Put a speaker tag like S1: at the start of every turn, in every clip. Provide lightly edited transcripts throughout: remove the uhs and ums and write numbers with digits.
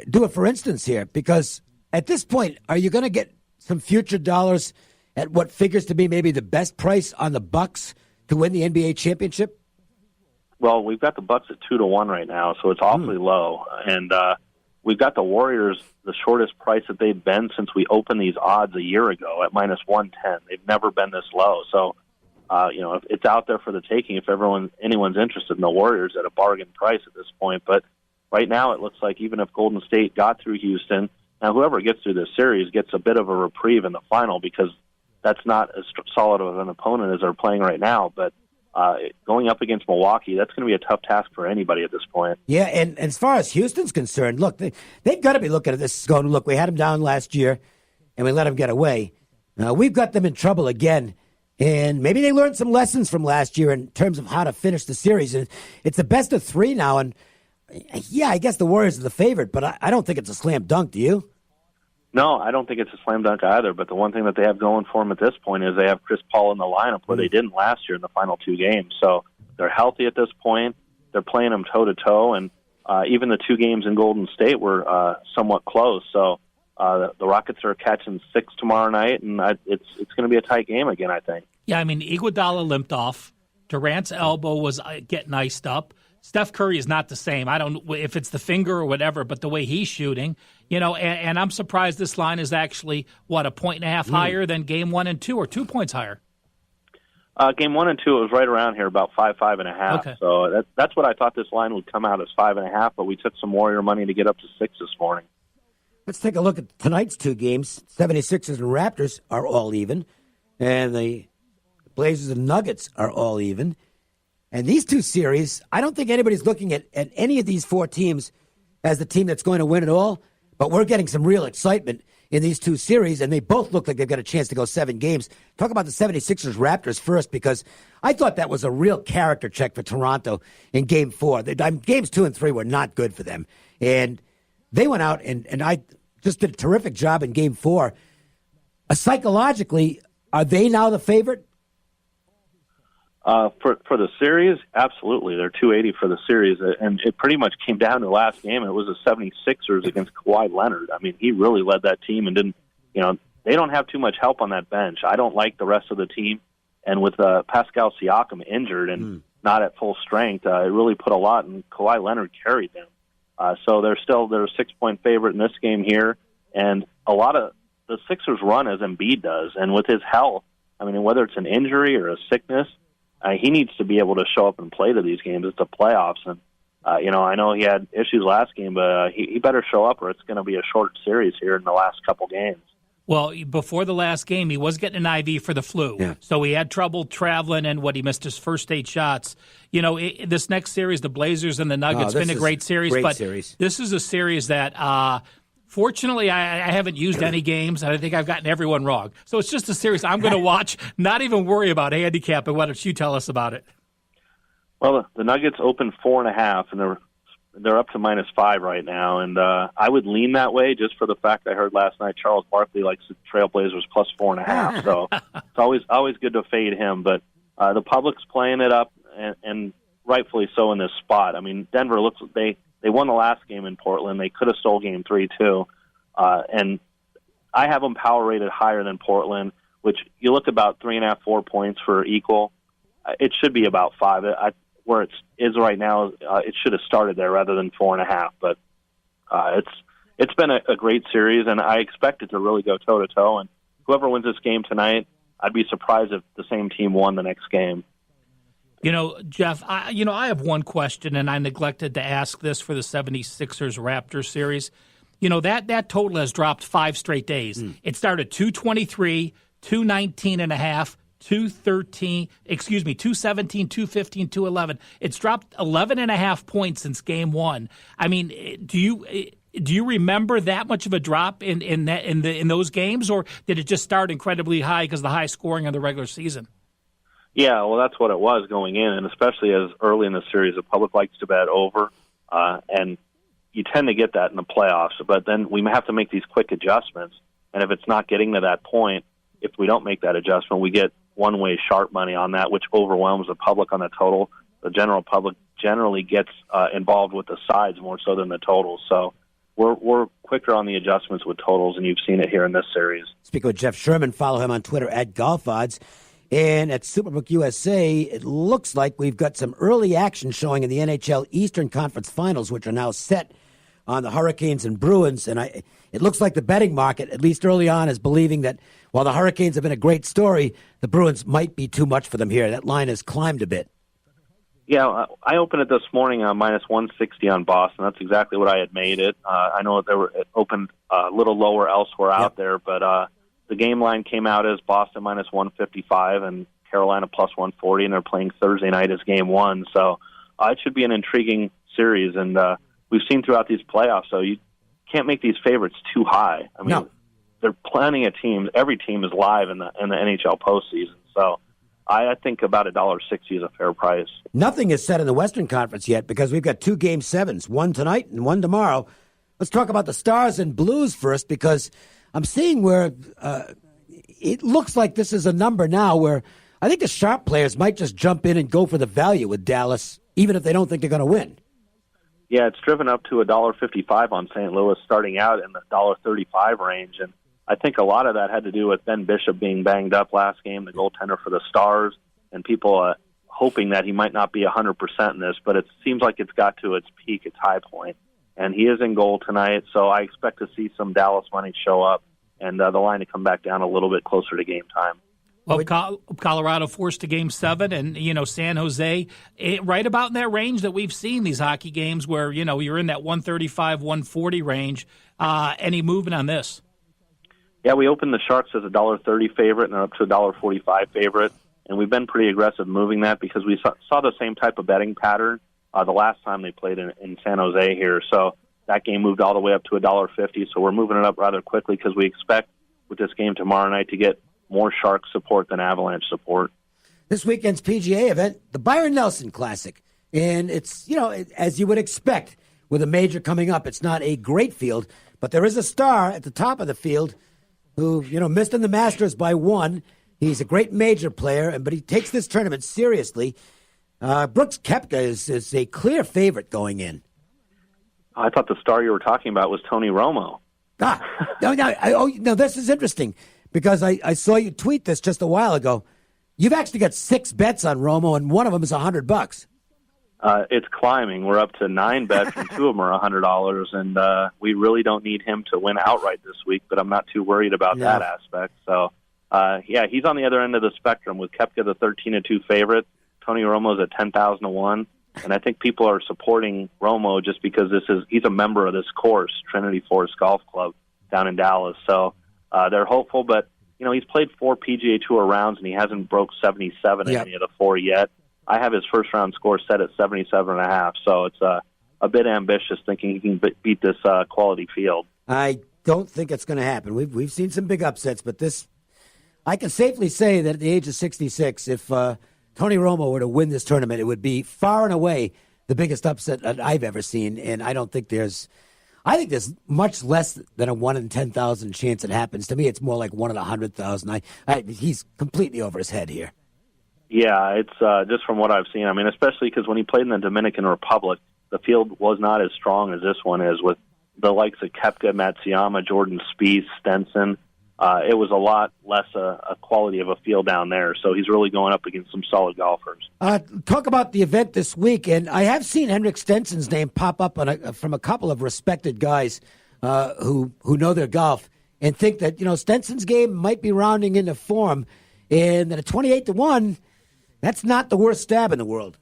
S1: do it for instance here, because at this point, are you going to get some future dollars at what figures to be maybe the best price on the Bucks to win the NBA championship?
S2: Well, we've got the Bucks at 2-1 right now, so it's awfully low. And we've got the Warriors, the shortest price that they've been since we opened these odds a year ago at -110. They've never been this low. So, if it's out there for the taking if anyone's interested in the Warriors at a bargain price at this point. But right now it looks like even if Golden State got through Houston, now whoever gets through this series gets a bit of a reprieve in the final because that's not as solid of an opponent as they're playing right now. But going up against Milwaukee, that's going to be a tough task for anybody at this point.
S1: Yeah, and as far as Houston's concerned, look, they've got to be looking at this going, look, we had them down last year, and we let them get away. We've got them in trouble again, and maybe they learned some lessons from last year in terms of how to finish the series. And it's a best of three now, and yeah, I guess the Warriors are the favorite, but I don't think it's a slam dunk, do you?
S2: No, I don't think it's a slam dunk either, but the one thing that they have going for them at this point is they have Chris Paul in the lineup where they didn't last year in the final two games. So they're healthy at this point. They're playing them toe-to-toe, and even the two games in Golden State were somewhat close. So the Rockets are catching 6 tomorrow night, and it's going to be a tight game again, I think.
S3: Yeah, I mean, Iguodala limped off. Durant's elbow was getting iced up. Steph Curry is not the same. I don't know if it's the finger or whatever, but the way he's shooting, and I'm surprised this line is actually, a 1.5 higher than game 1 and 2, or 2 points higher?
S2: Game 1 and 2, it was right around here, about 5.5. Okay. So that's what I thought this line would come out as 5.5, but we took some Warrior money to get up to 6 this morning.
S1: Let's take a look at tonight's two games. 76ers and Raptors are all even, and the Blazers and Nuggets are all even. And these two series, I don't think anybody's looking at any of these four teams as the team that's going to win it all, but we're getting some real excitement in these two series, and they both look like they've got a chance to go 7 games. Talk about the 76ers-Raptors first, because I thought that was a real character check for Toronto in Game 4. Games 2 and 3 were not good for them, and they went out, and I just did a terrific job in Game 4. Psychologically, are they now the favorite?
S2: For the series, absolutely. They're 280 for the series, and it pretty much came down to the last game. It was the 76ers against Kawhi Leonard. I mean, he really led that team and didn't, they don't have too much help on that bench. I don't like the rest of the team, and with Pascal Siakam injured and not at full strength, it really put a lot, and Kawhi Leonard carried them. So they're a 6-point favorite in this game here, and a lot of the Sixers run as Embiid does, and with his health, I mean, whether it's an injury or a sickness, he needs to be able to show up and play to these games. It's the playoffs, and I know he had issues last game, but he better show up, or it's going to be a short series here in the last couple games.
S3: Well, before the last game, he was getting an IV for the flu, so he had trouble traveling, and he missed his first 8 shots. This next series, the Blazers and the Nuggets, been a great series, this is a series that. Fortunately, I haven't used any games, and I think I've gotten everyone wrong. So it's just a series I'm going to watch, not even worry about handicapping. Why don't you tell us about it?
S2: Well, the Nuggets opened 4.5, and they're up to -5 right now. And I would lean that way just for the fact I heard last night Charles Barkley likes the Trailblazers plus 4.5. So it's always good to fade him. But the public's playing it up, and rightfully so in this spot. I mean, Denver looks they won the last game in Portland. They could have stole Game 3 too, and I have them power rated higher than Portland. Which you look about 3.5, 4 points for equal. It should be about 5. Where it is right now, it should have started there rather than 4.5. But it's been a great series, and I expect it to really go toe to toe. And whoever wins this game tonight, I'd be surprised if the same team won the next game.
S3: Jeff, I have one question, and I neglected to ask this for the 76ers-Raptors series. That total has dropped 5 straight days. It started 223, 219.5, 213, 217, 215, 211. It's dropped 11.5 points since Game 1. I mean, do you remember that much of a drop in those games, or did it just start incredibly high because of the high scoring of the regular season?
S2: Yeah, well, that's what it was going in, and especially as early in the series, the public likes to bet over, and you tend to get that in the playoffs. But then we have to make these quick adjustments, and if it's not getting to that point, if we don't make that adjustment, we get one-way sharp money on that, which overwhelms the public on the total. The general public generally gets involved with the sides more so than the totals. So we're quicker on the adjustments with totals, and you've seen it here in this series.
S1: Speaking with Jeff Sherman, follow him on Twitter at Golf Odds. And at Superbook USA, it looks like we've got some early action showing in the NHL Eastern Conference Finals, which are now set on the Hurricanes and Bruins. And it looks like the betting market, at least early on, is believing that while the Hurricanes have been a great story, the Bruins might be too much for them here. That line has climbed a bit.
S2: Yeah, I opened it this morning on minus 160 on Boston. That's exactly what I had made it. I know it opened a little lower elsewhere out there, but the game line came out as Boston minus 155 and Carolina plus 140, and they're playing Thursday night as game one. So it should be an intriguing series, and we've seen throughout these playoffs, so you can't make these favorites too high. I mean, there are plenty of teams. Every team is live in the NHL postseason, so I think about $1.60 is a fair price.
S1: Nothing is set in the Western Conference yet because we've got 2 Game 7s, one tonight and one tomorrow. Let's talk about the Stars and Blues first, because I'm seeing where it looks like this is a number now where I think the sharp players might just jump in and go for the value with Dallas, even if they don't think they're going to win.
S2: Yeah, it's driven up to $1.55 on St. Louis, starting out in the $1.35 range, and I think a lot of that had to do with Ben Bishop being banged up last game, the goaltender for the Stars, and people hoping that he might not be 100% in this, but it seems like it's got to its peak, its high point. And he is in goal tonight, so I expect to see some Dallas money show up and the line to come back down a little bit closer to game time.
S3: Well, Colorado forced to Game 7, and, San Jose, right about in that range that we've seen these hockey games where, you're in that 135, 140 range. Any movement on this?
S2: Yeah, we opened the Sharks as a $1.30 favorite and they're up to a $1.45 favorite, and we've been pretty aggressive moving that because we saw the same type of betting pattern the last time they played in San Jose here. So that game moved all the way up to $1.50, so we're moving it up rather quickly because we expect with this game tomorrow night to get more Shark support than Avalanche support.
S1: This weekend's PGA event, the Byron Nelson Classic. And it's, as you would expect with a major coming up, it's not a great field, but there is a star at the top of the field who, missed in the Masters by 1. He's a great major player, but he takes this tournament seriously. Brooks Koepka is a clear favorite going in.
S2: I thought the star you were talking about was Tony Romo.
S1: No, this is interesting because I saw you tweet this just a while ago. You've actually got 6 bets on Romo, and one of them is $100.
S2: It's climbing. We're up to 9 bets, and 2 of them are $100, and we really don't need him to win outright this week, but I'm not too worried about that aspect. So, he's on the other end of the spectrum with Koepka, the 13-2 favorite. Tony Romo's at 10,000-1, and I think people are supporting Romo just because he's a member of this course, Trinity Forest Golf Club down in Dallas. So they're hopeful, but he's played 4 PGA Tour rounds and he hasn't broke 77 in any of the 4 yet. I have his first round score set at 77.5, so it's a bit ambitious thinking he can beat this quality field.
S1: I don't think it's going to happen. We've seen some big upsets, but this, I can safely say that at the age of 66, if Tony Romo were to win this tournament, it would be far and away the biggest upset that I've ever seen, and I think there's much less than a 1 in 10,000 chance it happens. To me, it's more like 1 in 100,000. He's completely over his head here.
S2: Yeah, it's just from what I've seen. I mean, especially because when he played in the Dominican Republic, the field was not as strong as this one is with the likes of Koepka, Matsuyama, Jordan Spieth, Stenson. It was a lot less a quality of a field down there, so he's really going up against some solid golfers.
S1: Talk about the event this week, and I have seen Henrik Stenson's name pop up from a couple of respected guys who know their golf and think that Stenson's game might be rounding into form, and that at 28-1, that's not the worst stab in the world.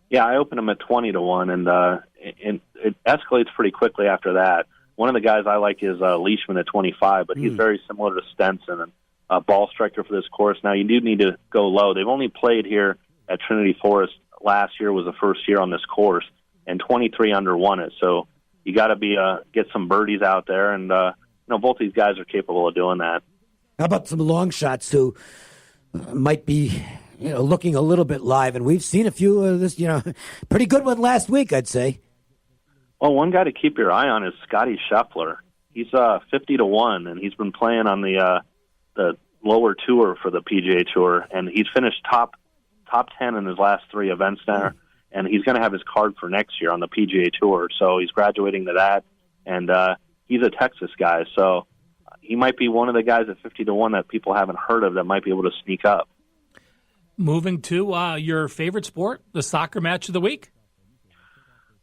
S2: Yeah, I opened him at 20-1, and it escalates pretty quickly after that. One of the guys I like is Leishman at 25, but he's very similar to Stenson and a ball striker for this course. Now, you do need to go low. They've only played here at Trinity Forest. Last year was the first year on this course, and 23 under won it. So you got to get some birdies out there, and both these guys are capable of doing that.
S1: How about some long shots who might be looking a little bit live, and we've seen a few of this, pretty good one last week, I'd say.
S2: Well, one guy to keep your eye on is Scotty Scheffler. He's 50-1, and he's been playing on the lower tour for the PGA Tour, and he's finished top 10 in his last 3 events there. and he's going to have his card for next year on the PGA Tour. So he's graduating to that, and he's a Texas guy. So he might be one of the guys at 50-1 that people haven't heard of that might be able to sneak up.
S3: Moving to your favorite sport, the soccer match of the week?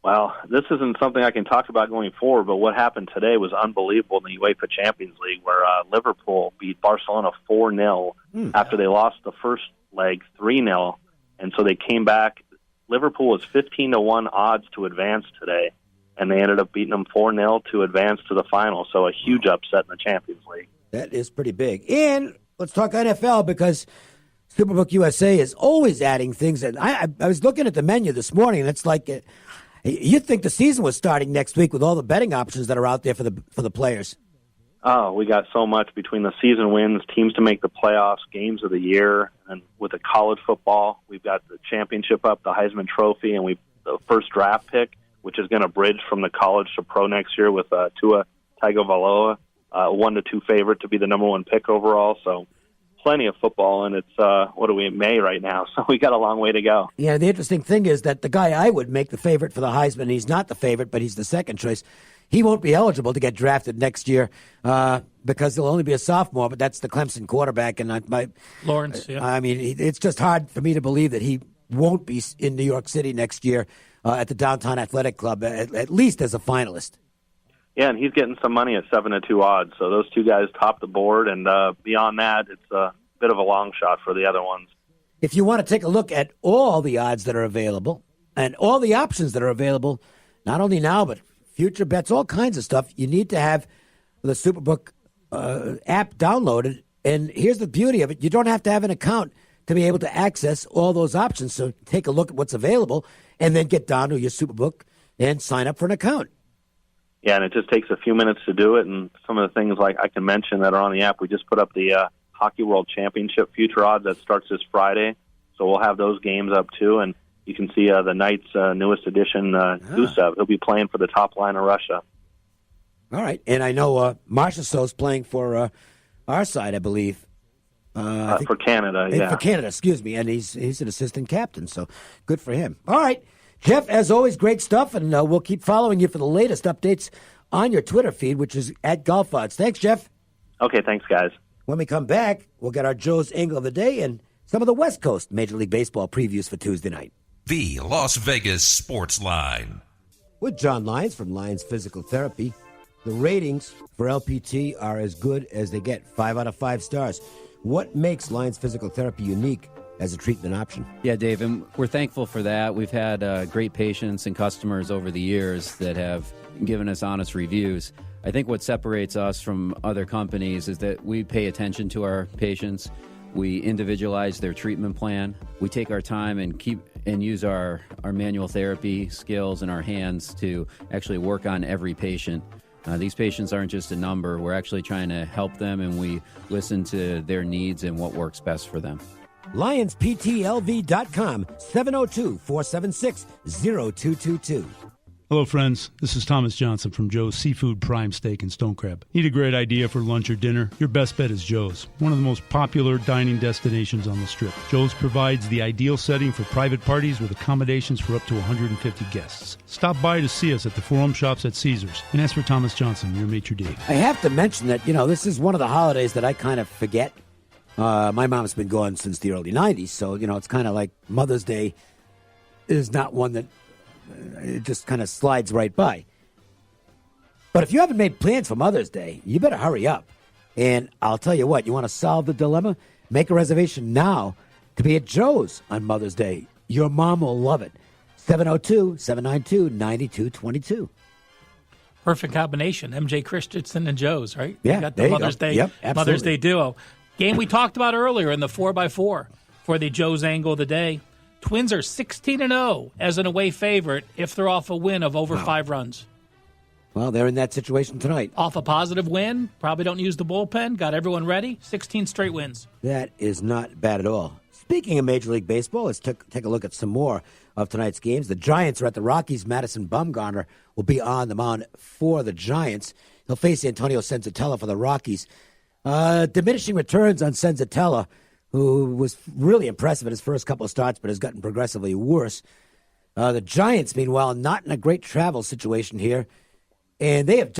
S2: Well, this isn't something I can talk about going forward, but what happened today was unbelievable in the UEFA Champions League, where Liverpool beat Barcelona 4-0 after they lost the first leg 3-0, and so they came back. Liverpool was 15-1 odds to advance today, and they ended up beating them 4-0 to advance to the final, so a huge upset in the Champions League.
S1: That is pretty big. And let's talk NFL, because Superbook USA is always adding things. And I was looking at the menu this morning, and it's like you'd think the season was starting next week with all the betting options that are out there for the players.
S2: Oh, we got so much between the season wins, teams to make the playoffs, games of the year, and with the college football, we've got the championship up, the Heisman Trophy, and the first draft pick, which is going to bridge from the college to pro next year with Tua Tagovailoa, 1-2 favorite to be the number one pick overall. So plenty of football, and it's what are we in May right now? So we got a long way to go.
S1: Yeah, the interesting thing is that the guy I would make the favorite for the Heisman, he's not the favorite, but he's the second choice. He won't be eligible to get drafted next year because he'll only be a sophomore. But that's the Clemson quarterback, and
S3: Lawrence. Yeah.
S1: I mean, it's just hard for me to believe that he won't be in New York City next year at the Downtown Athletic Club, at least as a finalist.
S2: Yeah, and he's getting some money at 7-2 odds. So those two guys top the board, and beyond that, it's a bit of a long shot for the other ones.
S1: If you want to take a look at all the odds that are available and all the options that are available, not only now but future bets, all kinds of stuff, you need to have the Superbook app downloaded. And here's the beauty of it: you don't have to have an account to be able to access all those options. So take a look at what's available, and then get down to your Superbook and sign up for an account.
S2: Yeah, and it just takes a few minutes to do it, and some of the things like I can mention that are on the app, we just put up the Hockey World Championship future odds that starts this Friday, so we'll have those games up too, and you can see the Knights' newest addition, Gusev. He'll be playing for the top line of Russia.
S1: All right, and I know Marchessault's playing for our side, I believe.
S2: For Canada, yeah.
S1: For Canada, excuse me, and he's an assistant captain, so good for him. All right. Jeff, as always, great stuff, and we'll keep following you for the latest updates on your Twitter feed, which is @GolfOdds. Thanks, Jeff.
S2: Okay, thanks, guys.
S1: When we come back, we'll get our Joe's Angle of the Day and some of the West Coast Major League Baseball previews for Tuesday night.
S4: The Las Vegas Sports Line.
S1: With John Lyons from Lyons Physical Therapy, the ratings for LPT are as good as they get, 5 out of 5 stars. What makes Lyons Physical Therapy unique as a treatment option?
S5: Yeah, Dave, and we're thankful for that. We've had great patients and customers over the years that have given us honest reviews. I think what separates us from other companies is that we pay attention to our patients. We individualize their treatment plan. We take our time and use our manual therapy skills and our hands to actually work on every patient. These patients aren't just a number. We're actually trying to help them, and we listen to their needs and what works best for them.
S1: LionsPTLV.com, 702-476-0222.
S6: Hello, friends. This is Thomas Johnson from Joe's Seafood Prime Steak and Stone Crab. Need a great idea for lunch or dinner? Your best bet is Joe's, one of the most popular dining destinations on the Strip. Joe's provides the ideal setting for private parties with accommodations for up to 150 guests. Stop by to see us at the Forum Shops at Caesars and ask for Thomas Johnson, your maitre d'.
S1: I have to mention that, this is one of the holidays that I kind of forget. My mom's been gone since the early 90s, so, it's kind of like Mother's Day is not one that it just kind of slides right by. But if you haven't made plans for Mother's Day, you better hurry up. And I'll tell you what, you want to solve the dilemma? Make a reservation now to be at Joe's on Mother's Day. Your mom will love it. 702-792-9222.
S3: Perfect combination. MJ Christensen and Joe's, right?
S1: Yeah,
S3: You got the Mother's Day,
S1: Yep, absolutely.
S3: Mother's Day duo. Game we talked about earlier in the 4x4 for the Joe's Angle of the Day. Twins are 16-0 as an away favorite if they're off a win of over 5 runs.
S1: Well, they're in that situation tonight.
S3: Off a positive win, probably don't use the bullpen, got everyone ready, 16 straight wins.
S1: That is not bad at all. Speaking of Major League Baseball, let's take a look at some more of tonight's games. The Giants are at the Rockies. Madison Bumgarner will be on the mound for the Giants. He'll face Antonio Senzatella for the Rockies. Diminishing returns on Senzatella, who was really impressive in his first couple of starts, but has gotten progressively worse. The Giants, meanwhile, not in a great travel situation here, and they have